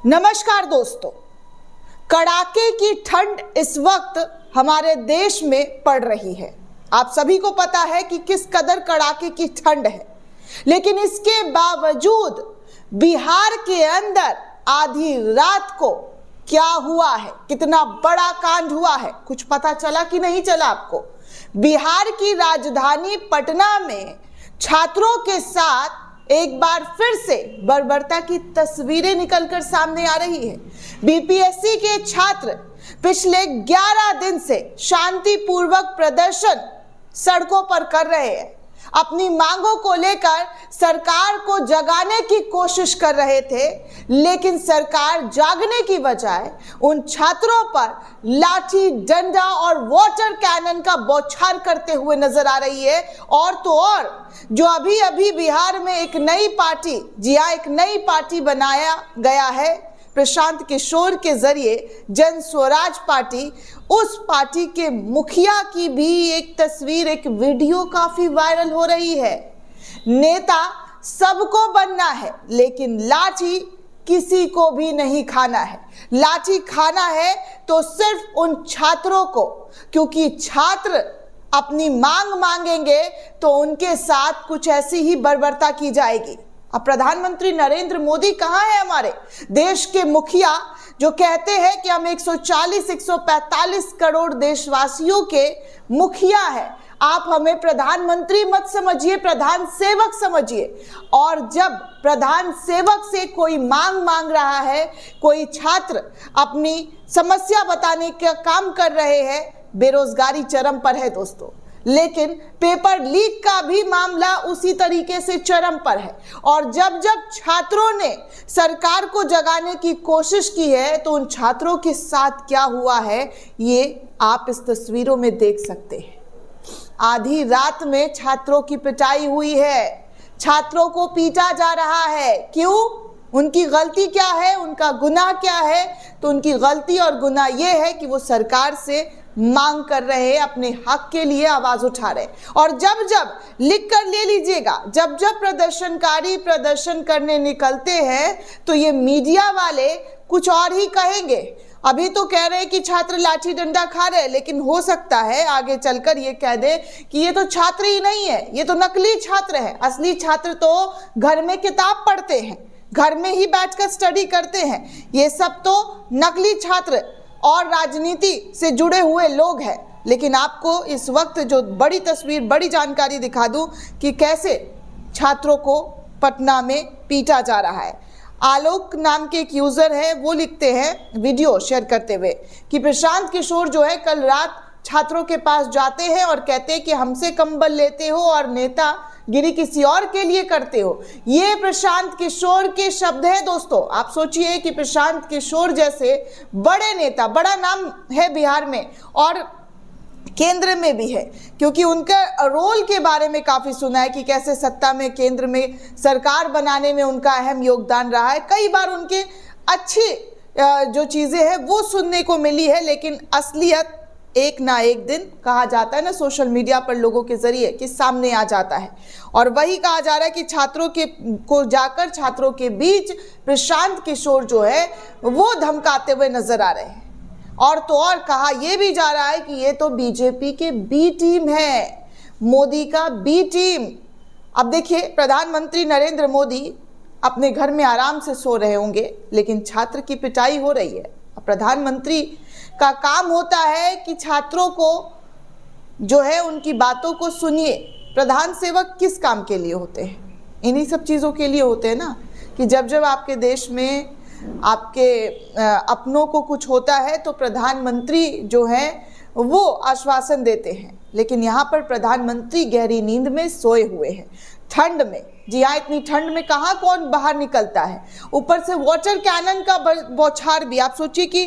नमस्कार दोस्तों, कड़ाके की ठंड इस वक्त हमारे देश में पड़ रही है। आप सभी को पता है कि किस कदर कड़ाके की ठंड है, लेकिन इसके बावजूद बिहार के अंदर आधी रात को क्या हुआ है, कितना बड़ा कांड हुआ है, कुछ पता चला कि नहीं चला आपको? बिहार की राजधानी पटना में छात्रों के साथ एक बार फिर से बर्बरता की तस्वीरें निकलकर सामने आ रही है। बीपीएससी के छात्र पिछले 11 दिन से शांतिपूर्वक प्रदर्शन सड़कों पर कर रहे हैं। अपनी मांगों को लेकर सरकार को जगाने की कोशिश कर रहे थे, लेकिन सरकार जागने की बजाय उन छात्रों पर लाठी डंडा और वाटर कैनन का बौछार करते हुए नजर आ रही है। और तो और जो अभी अभी बिहार में एक नई पार्टी, जी हाँ, एक नई पार्टी बनाया गया है प्रशांत किशोर के जरिए, जन स्वराज पार्टी, उस पार्टी के मुखिया की भी एक तस्वीर, एक वीडियो काफी वायरल हो रही है। नेता सबको बनना है, लेकिन लाठी किसी को भी नहीं खाना है। लाठी खाना है तो सिर्फ उन छात्रों को, क्योंकि छात्र अपनी मांग मांगेंगे तो उनके साथ कुछ ऐसी ही बर्बरता की जाएगी। अब प्रधानमंत्री नरेंद्र मोदी कहाँ है? हमारे देश के मुखिया जो कहते हैं कि हम 140-145 करोड़ देशवासियों के मुखिया हैं। आप हमें प्रधानमंत्री मत समझिए, प्रधान सेवक समझिए। और जब प्रधान सेवक से कोई मांग रहा है, कोई छात्र अपनी समस्या बताने का काम कर रहे हैं, बेरोजगारी चरम पर है दोस्तों। लेकिन पेपर लीक का भी मामला उसी तरीके से चरम पर है। और जब जब छात्रों ने सरकार को जगाने की कोशिश की है, तो उन छात्रों के साथ क्या हुआ है ये आप इस तस्वीरों में देख सकते हैं। आधी रात में छात्रों की पिटाई हुई है, छात्रों को पीटा जा रहा है। क्यों? उनकी गलती क्या है, उनका गुनाह क्या है? तो उनकी गलती और गुनाह यह है कि वो सरकार से मांग कर रहे हैं, अपने हक के लिए आवाज उठा रहे। और जब जब लिख कर ले लीजिएगा, जब जब प्रदर्शनकारी प्रदर्शन करने निकलते हैं तो ये मीडिया वाले कुछ और ही कहेंगे। अभी तो कह रहे हैं कि छात्र लाठी डंडा खा रहे हैं, लेकिन हो सकता है आगे चलकर ये कह दे कि ये तो छात्र ही नहीं है, ये तो नकली छात्र है। असली छात्र तो घर में किताब पढ़ते हैं, घर में ही बैठकर स्टडी करते हैं। ये सब तो नकली छात्र और राजनीति से जुड़े हुए लोग हैं। लेकिन आपको इस वक्त जो बड़ी तस्वीर, बड़ी जानकारी दिखा दूं कि कैसे छात्रों को पटना में पीटा जा रहा है। आलोक नाम के एक यूजर है, वो लिखते हैं वीडियो शेयर करते हुए कि प्रशांत किशोर जो है कल रात छात्रों के पास जाते हैं और कहते हैं कि हमसे कंबल लेते हो और नेतागिरी किसी और के लिए करते हो। ये प्रशांत किशोर के शब्द हैं दोस्तों। आप सोचिए कि प्रशांत किशोर जैसे बड़े नेता, बड़ा नाम है बिहार में और केंद्र में भी है, क्योंकि उनका रोल के बारे में काफी सुना है कि कैसे सत्ता में, केंद्र में सरकार बनाने में उनका अहम योगदान रहा है। कई बार उनके अच्छी जो चीजें हैं वो सुनने को मिली है, लेकिन असलियत एक ना एक दिन, कहा जाता है ना सोशल मीडिया पर लोगों के जरिए, कि सामने आ जाता है। और वही कहा जा रहा है कि छात्रों को जाकर छात्रों के बीच प्रशांत किशोर जो है वो धमकाते हुए नजर आ रहे हैं। और तो और कहा यह भी जा रहा है कि ये तो बीजेपी के बी टीम है, मोदी का बी टीम। अब देखिए, प्रधानमंत्री नरेंद्र मोदी अपने घर में आराम से सो रहे होंगे, लेकिन छात्र की पिटाई हो रही है। प्रधानमंत्री का काम होता है कि छात्रों को जो है उनकी बातों को सुनिए। प्रधान सेवक किस काम के लिए होते हैं? इन्हीं सब चीज़ों के लिए होते हैं ना, कि जब जब आपके देश में आपके अपनों को कुछ होता है तो प्रधानमंत्री जो है वो आश्वासन देते हैं। लेकिन यहाँ पर प्रधानमंत्री गहरी नींद में सोए हुए हैं, ठंड में। जी हाँ, इतनी ठंड में कहाँ कौन बाहर निकलता है? ऊपर से वाटर कैनन का बौछार भी। आप सोचिए कि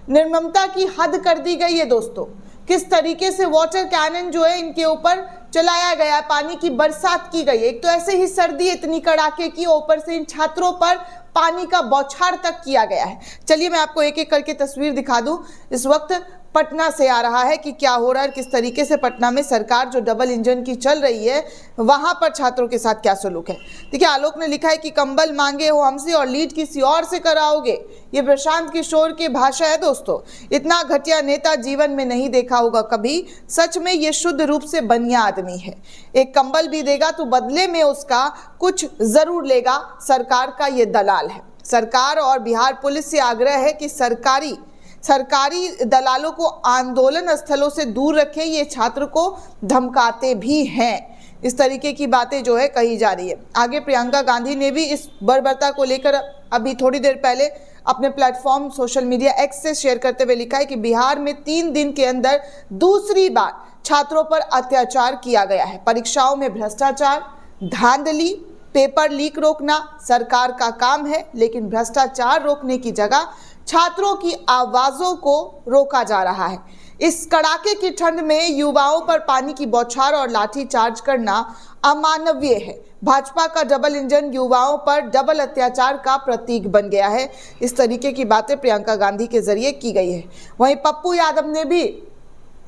निर्ममता की हद कर दी गई है दोस्तों। किस तरीके से वाटर कैनन जो है इनके ऊपर चलाया गया, पानी की बरसात की गई। एक तो ऐसे ही सर्दी इतनी कड़ाके की, ऊपर से इन छात्रों पर पानी का बौछार तक किया गया है। चलिए मैं आपको एक एक करके तस्वीर दिखा दूं। इस वक्त पटना से आ रहा है कि क्या हो रहा है, किस तरीके से पटना में सरकार जो डबल इंजन की चल रही है वहां पर छात्रों के साथ क्या सलूक है। देखिए आलोक ने लिखा है कि कंबल मांगे हो हमसे और लीड किसी और से कराओगे। ये प्रशांत किशोर की भाषा है दोस्तों। इतना घटिया नेता जीवन में नहीं देखा होगा कभी। सच में ये शुद्ध रूप से बनिया आदमी है। एक कंबल भी देगा तो बदले में उसका कुछ जरूर लेगा। सरकार का ये दलाल है। सरकार और बिहार पुलिस से आग्रह है कि सरकारी दलालों को आंदोलन स्थलों से दूर रखें। ये छात्र को धमकाते भी हैं। इस तरीके की बातें जो है कही जा रही है। आगे प्रियंका गांधी ने भी इस बर्बरता को लेकर अभी थोड़ी देर पहले अपने प्लेटफॉर्म सोशल मीडिया एक्स से शेयर करते हुए लिखा है कि बिहार में 3 दिन के अंदर दूसरी बार छात्रों पर अत्याचार किया गया है। परीक्षाओं में भ्रष्टाचार, धांधली, पेपर लीक रोकना सरकार का काम है, लेकिन भ्रष्टाचार रोकने की जगह छात्रों की आवाजों को रोका जा रहा है। इस कड़ाके की ठंड में युवाओं पर पानी की बौछार और लाठी चार्ज करना अमानवीय है। भाजपा का डबल इंजन युवाओं पर डबल अत्याचार का प्रतीक बन गया है। इस तरीके की बातें प्रियंका गांधी के जरिए की गई है। वहीं पप्पू यादव ने भी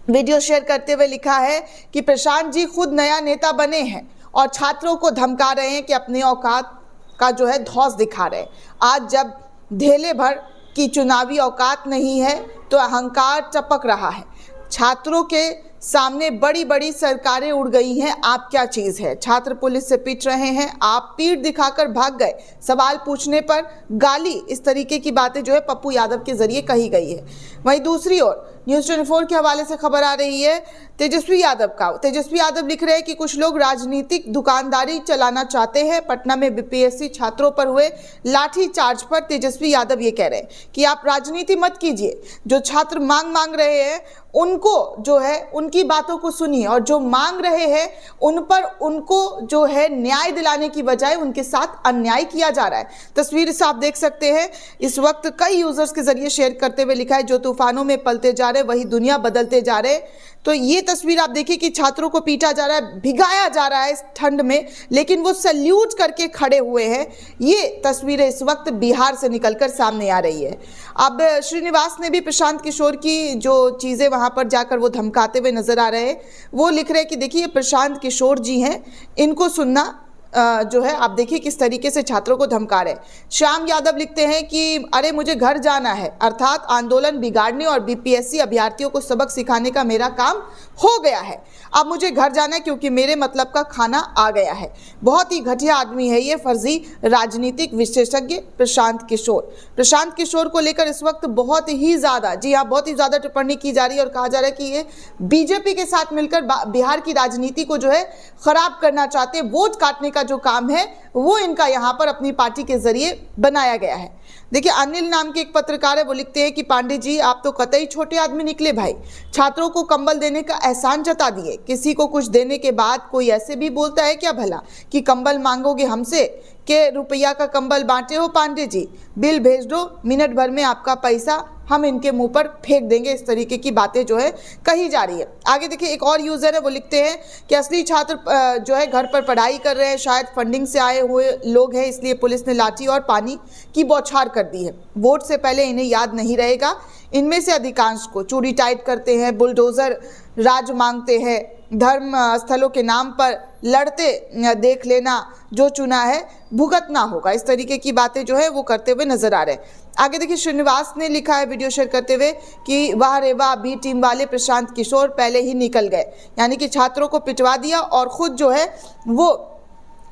वीडियो शेयर करते हुए लिखा है कि प्रशांत जी खुद नया नेता बने हैं और छात्रों को धमका रहे हैं कि अपनी औकात का जो है धौंस दिखा रहे हैं। आज जब धेले भर की चुनावी औकात नहीं है तो अहंकार टपक रहा है। छात्रों के सामने बड़ी बड़ी सरकारें उड़ गई हैं। आप क्या चीज है? छात्र पुलिस से पिट रहे हैं, आप पीठ दिखाकर भाग गए। सवाल पूछने पर गाली। इस तरीके की बातें जो है पप्पू यादव के जरिए कही गई है। वहीं दूसरी ओर न्यूज़ 24 के हवाले से खबर आ रही है तेजस्वी यादव का। तेजस्वी यादव लिख रहे हैं कि कुछ लोग राजनीतिक दुकानदारी चलाना चाहते हैं। पटना में बीपीएससी छात्रों पर हुए लाठी चार्ज पर तेजस्वी यादव ये कह रहे हैं कि आप राजनीति मत कीजिए। जो छात्र मांग रहे हैं उनको जो है उनकी बातों को सुनिए, और जो मांग रहे हैं उन पर उनको जो है न्याय दिलाने की बजाय उनके साथ अन्याय किया जा रहा है। तस्वीर से आप देख सकते हैं। इस वक्त कई यूजर्स के जरिए शेयर करते हुए लिखा है जो तूफानों में पलते जा रहे वही दुनिया बदलते जा रहे। तो ये तस्वीर आप देखिए कि छात्रों को पीटा जा रहा है, भिगाया जा रहा है इस ठंड में, लेकिन वो सैल्यूट करके खड़े हुए हैं। ये तस्वीरें इस वक्त बिहार से निकलकर सामने आ रही है। अब श्रीनिवास ने भी प्रशांत किशोर की जो चीजें वहां पर जाकर वो धमकाते हुए नजर आ रहे हैं। वो लिख रहे हैं कि देखिए प्रशांत किशोर जी हैं, इनको सुनना जो है आप देखिए किस तरीके से छात्रों को धमका रहे। श्याम यादव लिखते हैं कि अरे मुझे घर जाना है, अर्थात आंदोलन बिगाड़ने और बीपीएससी अभ्यर्थियों को सबक सिखाने का मेरा काम हो गया है। अब मुझे घर जाना है क्योंकि मेरे मतलब का खाना आ गया है। बहुत ही घटिया आदमी है ये फर्जी राजनीतिक विशेषज्ञ प्रशांत किशोर। प्रशांत किशोर को लेकर इस वक्त बहुत ही ज्यादा, जी हाँ, बहुत ही ज्यादा टिप्पणी की जा रही है और कहा जा रहा है कि ये बीजेपी के साथ मिलकर बिहार की राजनीति को जो है खराब करना चाहते हैं। वोट काटने का जो काम है वो इनका यहाँ पर अपनी पार्टी के जरिए बनाया गया है। देखिए अनिल नाम के एक पत्रकार है, वो लिखते हैं कि पांडे जी आप तो कतई छोटे आदमी निकले भाई। छात्रों को कंबल देने का एहसान जता दिए। किसी को कुछ देने के बाद कोई ऐसे भी बोलता है क्या भला कि कंबल मांगोगे हमसे के रुपया का कंबल बांटे हो पांडे जी, बिल भेज दो, मिनट भर में आपका पैसा हम इनके मुंह पर फेंक देंगे। इस तरीके की बातें जो है कही जा रही है। आगे देखिए एक और यूजर है, वो लिखते हैं कि असली छात्र जो है घर पर पढ़ाई कर रहे हैं, शायद फंडिंग से आए हुए लोग हैं, इसलिए पुलिस ने लाठी और पानी की बौछार कर दी है। वोट से पहले इन्हें याद नहीं रहेगा। इनमें से अधिकांश को चूड़ी टाइट करते हैं, बुलडोजर राज मांगते हैं, धर्म स्थलों के नाम पर लड़ते देख लेना, जो चुना है भुगतना होगा। इस तरीके की बातें जो है वो करते हुए नजर आ रहे हैं। आगे देखिए श्रीनिवास ने लिखा है वीडियो शेयर करते हुए कि वाह रे वाह, बी टीम वाले प्रशांत किशोर पहले ही निकल गए, यानी कि छात्रों को पिटवा दिया और खुद जो है वो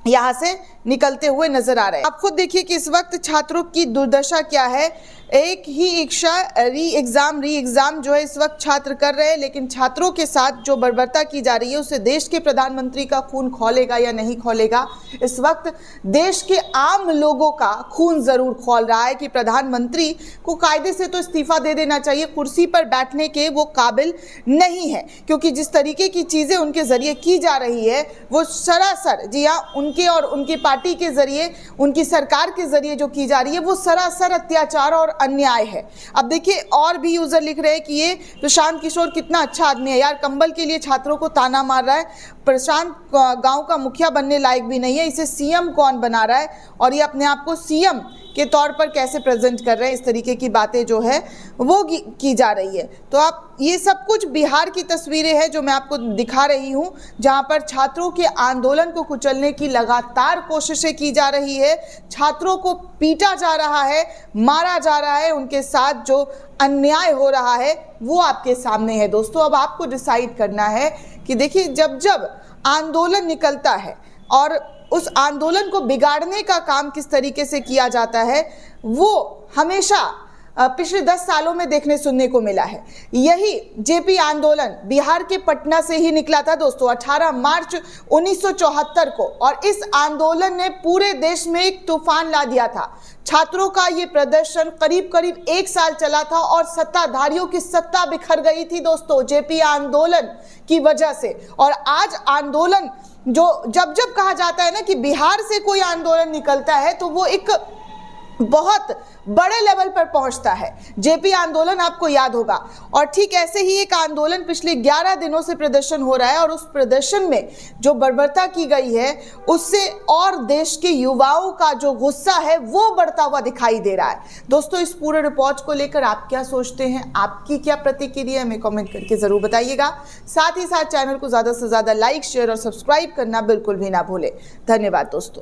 यहाँ से निकलते हुए नजर आ रहे हैं। आप खुद देखिए कि इस वक्त छात्रों की दुर्दशा क्या है। एक ही इच्छा री एग्जाम जो है इस वक्त छात्र कर रहे हैं, लेकिन छात्रों के साथ जो बर्बरता की जा रही है उससे देश के प्रधानमंत्री का खून खौलेगा या नहीं खौलेगा। इस वक्त देश के आम लोगों का खून जरूर खौल रहा है कि प्रधानमंत्री को कायदे से तो इस्तीफा दे देना चाहिए, कुर्सी पर बैठने के वो काबिल नहीं है, क्योंकि जिस तरीके की चीजें उनके जरिए की जा रही है वो सरासर, जी हाँ, उनके और उनकी पार्टी के जरिए, उनकी सरकार के जरिए जो की जा रही है वो सरासर अत्याचार और अन्याय है। अब देखिए और भी यूजर लिख रहे हैं कि ये प्रशांत किशोर कितना अच्छा आदमी है यार, कंबल के लिए छात्रों को ताना मार रहा है। प्रशांत गांव का मुखिया बनने लायक भी नहीं है, इसे सीएम कौन बना रहा है और ये अपने आप को सीएम के तौर पर कैसे प्रेजेंट कर रहे हैं, इस तरीके की बातें जो है वो की जा रही है। तो आप ये सब कुछ बिहार की तस्वीरें हैं जो मैं आपको दिखा रही हूँ, जहाँ पर छात्रों के आंदोलन को कुचलने की लगातार कोशिशें की जा रही है, छात्रों को पीटा जा रहा है, मारा जा रहा है, उनके साथ जो अन्याय हो रहा है वो आपके सामने है। दोस्तों अब आपको डिसाइड करना है कि देखिए, जब जब आंदोलन निकलता है और उस आंदोलन को बिगाड़ने का काम किस तरीके से किया जाता है, वो हमेशा पिछले 10 सालों में देखने सुनने को मिला है। यही जेपी आंदोलन बिहार के पटना से ही निकला था दोस्तों, 18 मार्च 1974 को, और इस आंदोलन ने पूरे देश में एक तूफान ला दिया था। छात्रों का ये प्रदर्शन करीब करीब 1 साल चला था और सत्ताधारियों की सत्ता बिखर गई थी दोस्तों जेपी आंदोलन की वजह से। और आज आंदोलन जो जब जब कहा जाता है ना कि बिहार से कोई आंदोलन निकलता है तो वो एक बहुत बड़े लेवल पर पहुंचता है। जेपी आंदोलन आपको याद होगा, और ठीक ऐसे ही एक आंदोलन पिछले 11 दिनों से प्रदर्शन हो रहा है और उस प्रदर्शन में जो बर्बरता की गई है उससे और देश के युवाओं का जो गुस्सा है वो बढ़ता हुआ दिखाई दे रहा है। दोस्तों इस पूरे रिपोर्ट को लेकर आप क्या सोचते हैं, आपकी क्या प्रतिक्रिया है, हमें कमेंट करके जरूर बताइएगा। साथ ही साथ चैनल को ज़्यादा से ज़्यादा लाइक, शेयर और सब्सक्राइब करना बिल्कुल भी ना भूलें। धन्यवाद दोस्तों।